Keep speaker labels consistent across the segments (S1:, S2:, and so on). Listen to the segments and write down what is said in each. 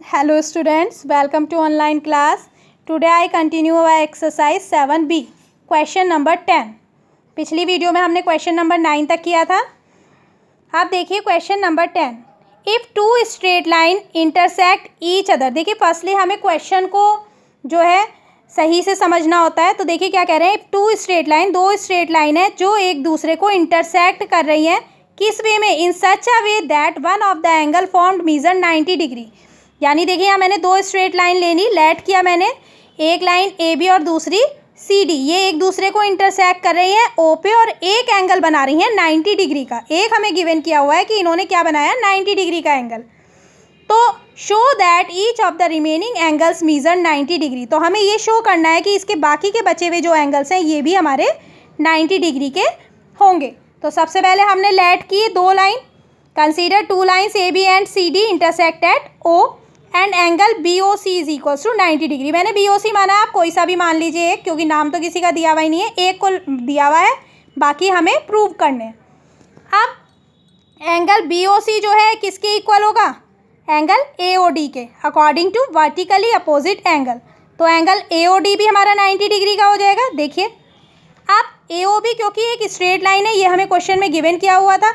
S1: Hello students, welcome to online class. Today I continue our exercise 7B, question number 10. पिछली video में हमने question number 9 तक किया था. आप देखिए question number 10. If two straight line intersect each other. देखिए फर्स्टली हमें क्वेश्चन को जो है सही से समझना होता है. तो देखिए क्या कह रहे हैं. इफ़ टू स्ट्रेट लाइन, दो स्ट्रेट लाइन है जो एक दूसरे को इंटरसेक्ट कर रही हैं. किस वे में? In such a way that one of the angle formed measure 90 degree. यानी देखिए यहाँ मैंने दो स्ट्रेट लाइन ले ली, लेट किया मैंने, एक लाइन ए बी और दूसरी सी डी. ये एक दूसरे को इंटरसेक्ट कर रही हैं ओ पे और एक एंगल बना रही हैं 90 डिग्री का. एक हमें गिवन किया हुआ है कि इन्होंने क्या बनाया, 90 डिग्री का एंगल. तो show that each of the remaining angles measure 90 degree. तो हमें ये शो करना है कि इसके बाकी के बचे हुए जो एंगल्स हैं ये भी हमारे 90 डिग्री के होंगे. तो सबसे पहले हमने लेट की दो line. Consider two lines A B and C D intersect at O and angle B O C is equals to 90 degree. मैंने बी ओ सी माना, आप कोई सा भी मान लीजिए एक, क्योंकि नाम तो किसी का दिया हुआ ही नहीं है, एक को दिया हुआ है, बाकी हमें प्रूव करने हैं. अब एंगल बी ओ सी जो है किसके इक्वल होगा, एंगल ए ओ डी के, according to vertically opposite angle. तो एंगल ए ओ डी भी हमारा 90 डिग्री का हो जाएगा. देखिए अब ए ओ बी, क्योंकि एक स्ट्रेट लाइन है, ये हमें क्वेश्चन में गिवन किया हुआ था,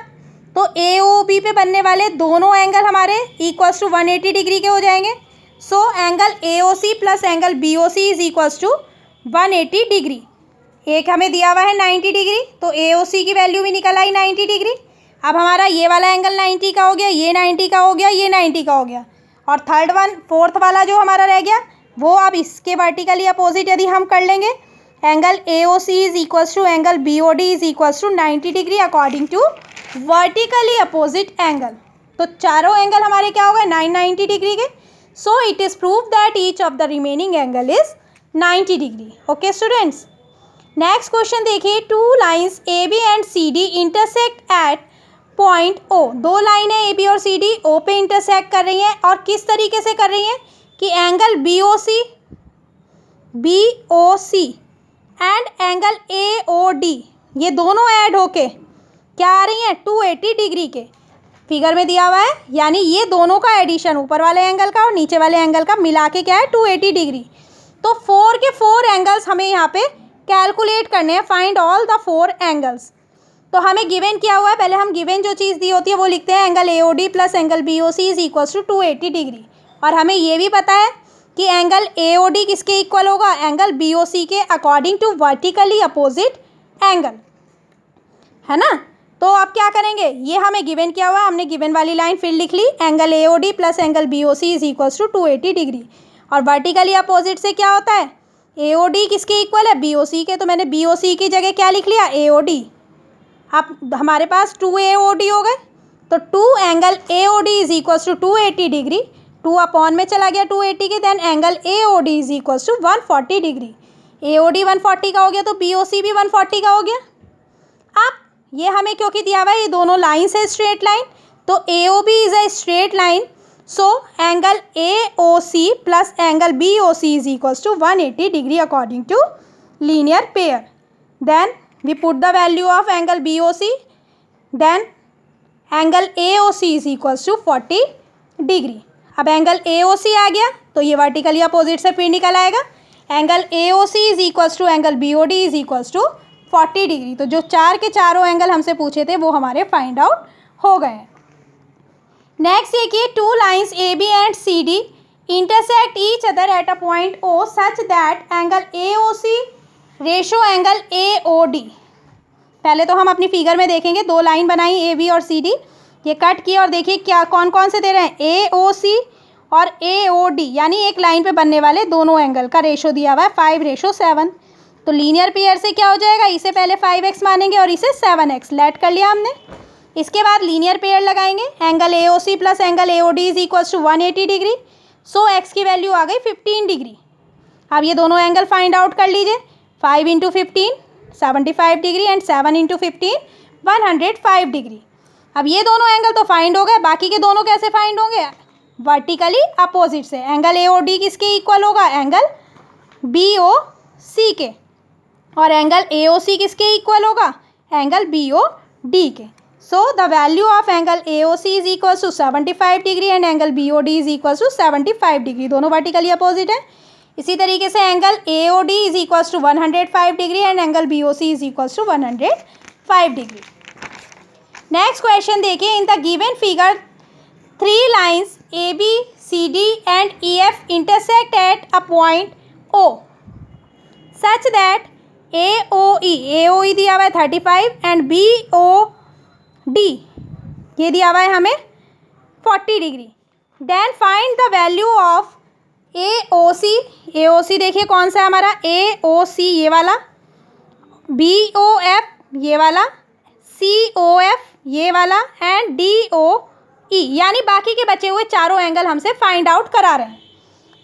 S1: तो ए ओ बी पे बनने वाले दोनों एंगल हमारे इक्वल्स टू 180 डिग्री के हो जाएंगे. So angle A O C plus angle B O C is equals to 180 degree. एक हमें दिया हुआ है 90 डिग्री, तो ए ओ सी की वैल्यू भी निकल आई 90 डिग्री. अब हमारा ये वाला एंगल 90 का हो गया, ये 90 का हो गया, ये 90 का हो गया, और फोर्थ वाला जो हमारा रह गया वो अब इसके वर्टिकली अपोजिट यदि हम कर लेंगे, angle A O C is equals to angle B O D is equals to 90 degree according to vertically opposite angle. तो चारों एंगल हमारे क्या हो गए, 990 डिग्री के. So it is prove that each of the remaining angle is 90 degree. Okay students, next question देखिए. Two lines A B and C D intersect at point O. दो लाइनें ए बी और C D O पे intersect कर रही हैं, और किस तरीके से कर रही हैं कि angle B O C and angle A O D ये दोनों ऐड होके क्या आ रही हैं, 280 डिग्री के. फिगर में दिया हुआ है, यानी ये दोनों का एडिशन, ऊपर वाले एंगल का और नीचे वाले एंगल का मिला के क्या है, 280 डिग्री. तो 4 के 4 एंगल्स हमें यहाँ पे कैलकुलेट करने हैं. Find all the 4 angles. तो हमें गिवन किया हुआ है, पहले हम गिवन जो चीज़ दी होती है वो लिखते हैं, angle A O D plus angle B O C is equals to 280 degree. और हमें ये भी पता है कि एंगल ए ओ डी किसके इक्वल होगा, एंगल बी ओ सी के, according to vertically opposite angle, है ना. तो अब क्या करेंगे, ये हमें गिवन किया हुआ है, हमने गिवन वाली लाइन फिर लिख ली, angle A O D plus angle B O C is equals to 280 degree. और वर्टिकली अपोजिट से क्या होता है, ए ओ डी किसके इक्वल है, बी ओ सी के. तो मैंने बी ओ सी की जगह क्या लिख लिया, ए ओ डी. अब हमारे पास 2 ए ओ डी हो गए, तो 2 angle A O D is equals to 280 degree. 2 upon में चला गया 280 के, then angle A O D is equals to 140 degree. A O D 140 का हो गया, तो बी ओ सी भी 140 का हो गया. अब ये हमें क्योंकि दिया हुआ है, ये दोनों लाइन्स है स्ट्रेट लाइन, तो A O B is a straight line. So angle A O C plus angle B O C is equals to 180 degree according to linear pair. Then we put the value of angle BOC, then angle AOC is equals to 40 degree. अब angle AOC आ गया, तो ये vertically opposite से फिर निकल आएगा, angle AOC is equals to angle BOD is equals to 40 degree. तो जो चार के चारों एंगल हमसे पूछे थे वो हमारे फाइंड आउट हो गए. नेक्स्ट देखिए, two lines A B and C D intersect each other at a point O such that angle AOC ratio angle A O D. पहले तो हम अपनी फिगर में देखेंगे, दो लाइन बनाई ए बी और सी डी, ये कट किए, और देखिए क्या कौन कौन से दे रहे हैं, ए ओ सी और ए ओ डी, यानी एक लाइन पे बनने वाले दोनों एंगल का रेशो दिया हुआ है 5:7. तो लीनियर पेयर से क्या हो जाएगा, इसे पहले 5x मानेंगे और इसे 7x. लेट कर लिया हमने. इसके बाद लीनियर पेयर लगाएंगे, angle A O C plus angle A O D is equals to 180 degree. So x की वैल्यू आ गई 15 डिग्री. अब ये दोनों एंगल फाइंड आउट कर लीजिए. 5 into 15 75 degree and 7 into 15 105 degree. अब ये दोनों एंगल तो फाइंड हो गए, बाकी के दोनों कैसे फाइंड होंगे, वर्टिकली अपोजिट से. एंगल ए ओ डी किसके इक्वल होगा, एंगल बी ओ सी के, और एंगल ए ओ सी किसके इक्वल होगा, एंगल बी ओ डी के. So the value of angle AOC is equals to 75 degree and angle BOD is equals to 75 degree, दोनों vertically opposite है। इसी तरीके से angle AOD is equals to 105 degree and angle BOC is equals to 105 degree. Next question देखिए, in the given figure 3 lines AB, CD and EF intersect at a point O such that AOE दिया हुआ है 35 and BOD ये दिया हुआ है हमें 40 degree. Then find the value of AOC देखिए कौन सा है हमारा, AOC ये वाला, BOF ये वाला, COF ये वाला एंड DOE, यानी बाकी के बचे हुए चारों एंगल हमसे फाइंड आउट करा रहे हैं।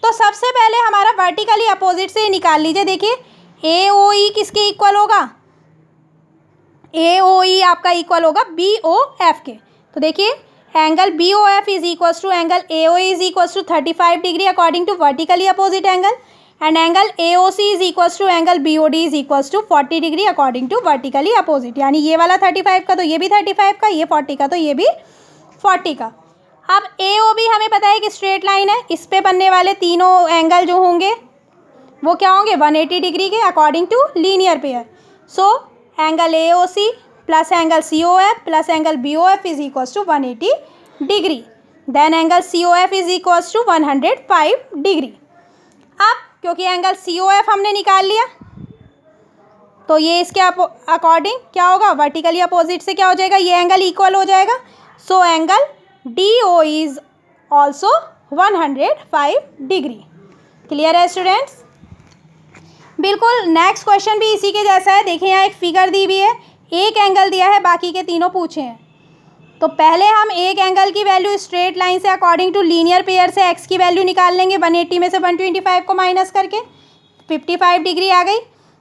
S1: तो सबसे पहले हमारा वर्टिकली अपोजिट से निकाल लीजिए। देखिए AOE किसके इक्वल होगा, AOE आपका इक्वल होगा BOF के। तो देखिए angle BOF is equals to angle AOE is equals to 35 degree according to vertically opposite angle and angle AOC is equals to angle BOD is equals to 40 degree according to vertically opposite, यानी ये वाला 35 का तो ये भी 35 का, ये 40 का तो ये भी 40 का। अब AOB हमें पता है कि स्ट्रेट लाइन है, इस पे बनने वाले तीनों एंगल जो होंगे वो क्या होंगे 180 डिग्री के according to linear pair. So angle AOC plus angle COF plus angle BOF is equals to 180 degree. Then angle COF is equals to 105 degree. अब क्योंकि एंगल COF हमने निकाल लिया तो ये इसके अकॉर्डिंग क्या होगा, वर्टिकली अपोजिट से क्या हो जाएगा, ये एंगल इक्वल हो जाएगा। So angle DO is also 105 degree. Clear है स्टूडेंट्स? बिल्कुल नेक्स्ट क्वेश्चन भी इसी के जैसा है। देखिए यहाँ एक फिगर दी हुई है, एक एंगल दिया है, बाकी के तीनों पूछे हैं। तो पहले हम एक एंगल की वैल्यू स्ट्रेट लाइन से अकॉर्डिंग टू लीनियर पेयर से x की वैल्यू निकाल लेंगे, 180 में से 125 को माइनस करके 55 डिग्री आ गई।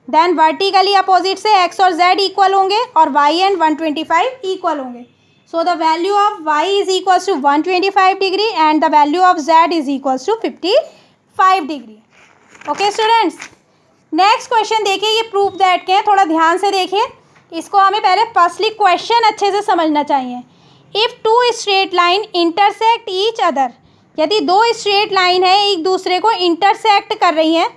S1: देन वर्टिकली अपोजिट से x और z इक्वल होंगे और y एंड 125 इक्वल होंगे। So the value of y is equals to 125 degree and the value of z is equals to 55 degree. Okay students, next question देखिए, ये proof that के हैं, थोड़ा ध्यान से देखिए इसको। हमें पहले फर्स्टली क्वेश्चन अच्छे से समझना चाहिए। If two straight line intersect each other, यदि दो स्ट्रेट लाइन है एक दूसरे को इंटरसेक्ट कर रही हैं,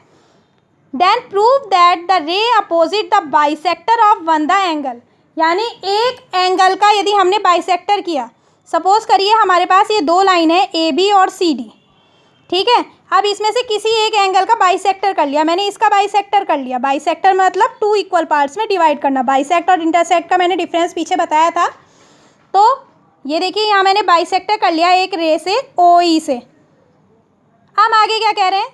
S1: then prove that the ray opposite the bisector of one the angle, यानी एक एंगल का यदि हमने बाइसेक्टर किया, सपोज करिए हमारे पास ये दो लाइन है AB और CD, ठीक है। अब इसमें से किसी एक एंगल का बाइसेक्टर कर लिया, मैंने इसका बाइसेक्टर कर लिया। बाइसेक्टर मतलब टू इक्वल पार्ट्स में डिवाइड करना। बाइसेक्ट और इंटरसेक्ट का मैंने डिफरेंस पीछे बताया था। तो ये देखिए यहाँ मैंने बाइसेक्टर कर लिया एक रे से OE से। हम आगे क्या कह रहे हैं,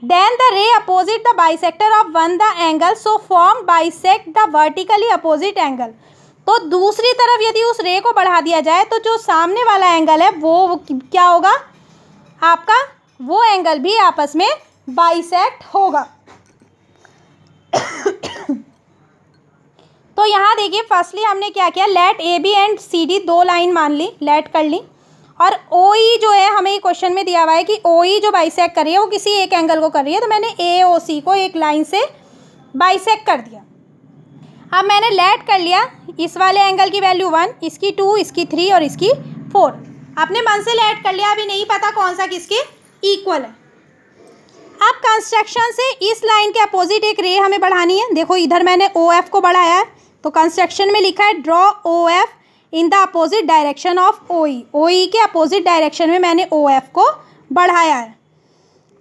S1: then the ray opposite the bisector of one the angle so form bisect the vertically opposite angle. तो दूसरी तरफ यदि उस रे को बढ़ा दिया जाए तो जो सामने वाला एंगल है वो क्या होगा, आपका वो एंगल भी आपस में बाइसेक्ट होगा। तो यहाँ देखिए फर्स्टली हमने क्या किया, लेट AB एंड CD दो लाइन मान ली, लेट कर ली, और OE जो है हमें क्वेश्चन में दिया हुआ है कि OE जो बाइसेक्ट कर रही है वो किसी एक एंगल को कर रही है, तो मैंने AOC को एक लाइन से बाइसेक्ट कर दिया। अब मैंने लेट कर लिया इस वाले एंगल की वैल्यू 1, इसकी 2, इसकी 3 और इसकी 4। आपने मन से लेट कर लिया, अभी नहीं पता कौन सा किसके इक्वल है। अब कंस्ट्रक्शन से इस लाइन के अपोजिट एक रे हमें बढ़ानी है। देखो इधर मैंने OF को बढ़ाया है, तो कंस्ट्रक्शन में लिखा है draw OF in the opposite direction of OE। OE के अपोजिट डायरेक्शन में मैंने OF को बढ़ाया है।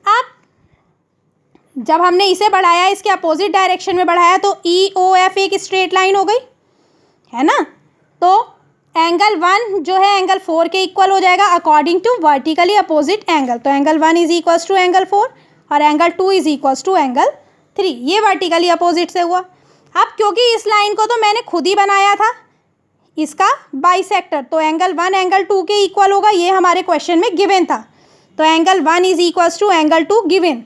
S1: अब जब हमने इसे बढ़ाया, इसके अपोजिट डायरेक्शन में बढ़ाया, तो EOF एक स्ट्रेट लाइन हो गई है ना। तो एंगल 1 जो है एंगल 4 के इक्वल हो जाएगा according to vertically opposite angle. तो angle 1 is equals to angle 4 और angle 2 is equals to angle 3। ये वर्टिकली अपोजिट से हुआ। अब क्योंकि इस लाइन को तो मैंने खुद ही बनाया था इसका बाइसेक्टर, तो एंगल 1 एंगल 2 के इक्वल होगा, ये हमारे क्वेश्चन में गिवन था। तो angle 1 is equals to angle 2 given.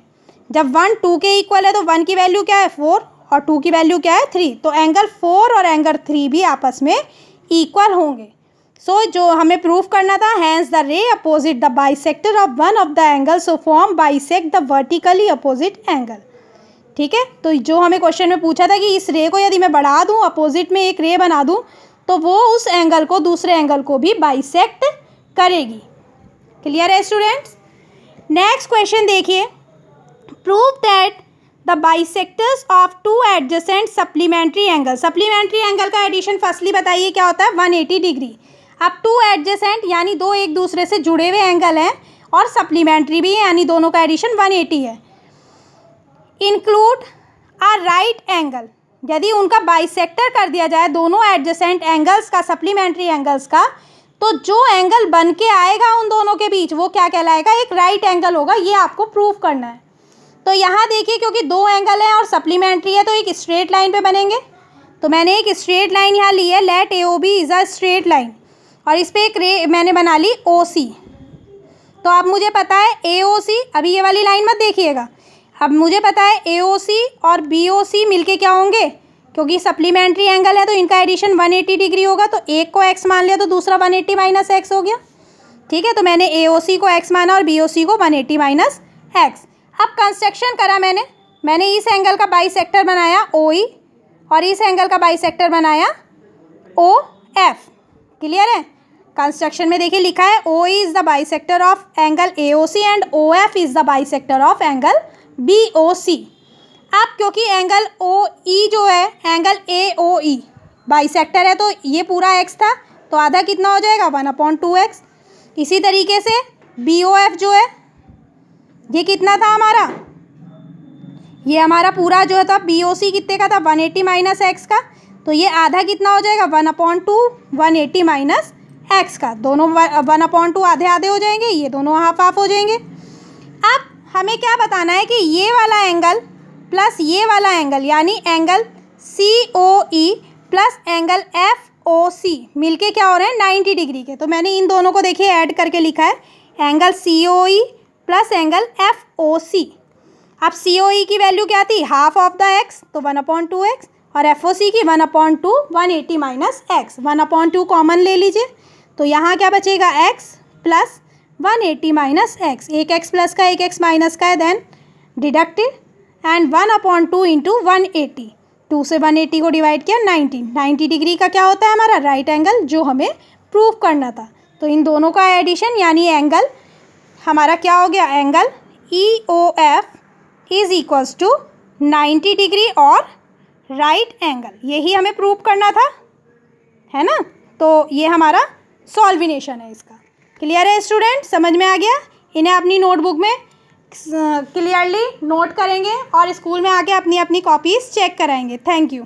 S1: जब 1 2 के इक्वल है तो 1 की वैल्यू क्या है 4 और 2 की वैल्यू क्या है 3। तो एंगल 4 और एंगल 3 भी आपस में इक्वल होंगे। सो जो हमें प्रूफ करना था, hence the ray opposite the bisector of one of the angle so form bisect the vertically opposite angle. ठीक है, तो जो हमें क्वेश्चन में पूछा था कि इस रे को यदि मैं बढ़ा दूं, अपोजिट में एक रे बना दूं, तो वो उस एंगल को दूसरे एंगल को भी बाइसेक्ट करेगी। क्लियर है स्टूडेंट्स? नेक्स्ट क्वेश्चन देखिए, prove that the bisectors of two adjacent supplementary angle. Supplementary angle का एडिशन फर्स्टली बताइए क्या होता है? 180 डिग्री। अब टू एडजेसेंट यानी दो एक दूसरे से जुड़े हुए एंगल हैं और सप्लीमेंट्री भी है यानी दोनों का एडिशन 180 है। इंक्लूड अ राइट एंगल, यदि उनका बाइसेक्टर कर दिया जाए दोनों एडजेसेंट एंगल्स का, सप्लीमेंट्री एंगल्स का, तो जो एंगल बन के आएगा उन दोनों के बीच वो क्या कहलाएगा? एक राइट एंगल होगा। ये आपको प्रूव करना है। तो यहाँ देखिए क्योंकि दो एंगल हैं और सप्लीमेंट्री है तो एक स्ट्रेट लाइन पे बनेंगे। तो मैंने एक स्ट्रेट लाइन यहाँ ली है, let AOB is a straight line, और इस पर एक मैंने बना ली OC। तो अब मुझे पता है AOC, अभी ये वाली लाइन मत देखिएगा, अब मुझे पता है AOC और BOC मिलके क्या होंगे, क्योंकि सप्लीमेंट्री एंगल है तो इनका एडिशन 180 डिग्री होगा। तो एक को x मान लिया तो दूसरा 180 माइनस x हो गया। ठीक है, तो मैंने AOC को x माना और BOC को 180 माइनस x। अब कंस्ट्रक्शन करा मैंने इस एंगल का बाइसेक्टर बनाया OE और इस एंगल का बाइसेक्टर बनाया OF। क्लियर है? कंस्ट्रक्शन में देखिए लिखा है OE is the bisector of angle AOC and OF is the bisector of angle BOC। अब क्योंकि एंगल OE जो है एंगल AOE बाइसेक्टर है तो ये पूरा x था, तो आधा कितना हो जाएगा? 1/2x। इसी तरीके से BOF जो है ये कितना था हमारा? ये हमारा पूरा जो था BOC कितने का था? 180 माइनस x का, तो ये आधा कितना हो जाएगा? 1/2 180 माइनस x का। दोनों 1/2 आधे आधे हो जाएंगे, ये दोनों हाफ हाफ हो जाएंगे। अब हमें क्या बताना है कि ये वाला एंगल प्लस ये वाला एंगल यानी angle COE plus angle FOC मिलके क्या हो रहे हैं? 90 डिग्री के। तो मैंने इन दोनों को देखिए ऐड करके लिखा है angle COE plus angle FOC। अब COE की वैल्यू क्या थी? हाफ ऑफ द x, तो 1/2x, और FOC की 1/2 180 माइनस x। 1/2 कॉमन ले लीजिए, तो यहाँ क्या बचेगा? x plus 180 minus x। एक x प्लस का एक x माइनस का है, देन डिडक्टेड, एंड 1/2 इंटू 180। 2 से 180 को डिवाइड किया 90 डिग्री का क्या होता है हमारा? राइट एंगल, जो हमें प्रूव करना था। तो इन दोनों का एडिशन यानी एंगल हमारा क्या हो गया? Angle EOF is equals to 90 degree और राइट एंगल। यही हमें प्रूव करना था, है ना? तो ये हमारा सॉल्विनेशन है इसका। क्लियर है स्टूडेंट? समझ में आ गया? इन्हें अपनी नोटबुक में क्लियरली नोट करेंगे और स्कूल में आके अपनी अपनी कॉपीज़ चेक कराएंगे। Thank you.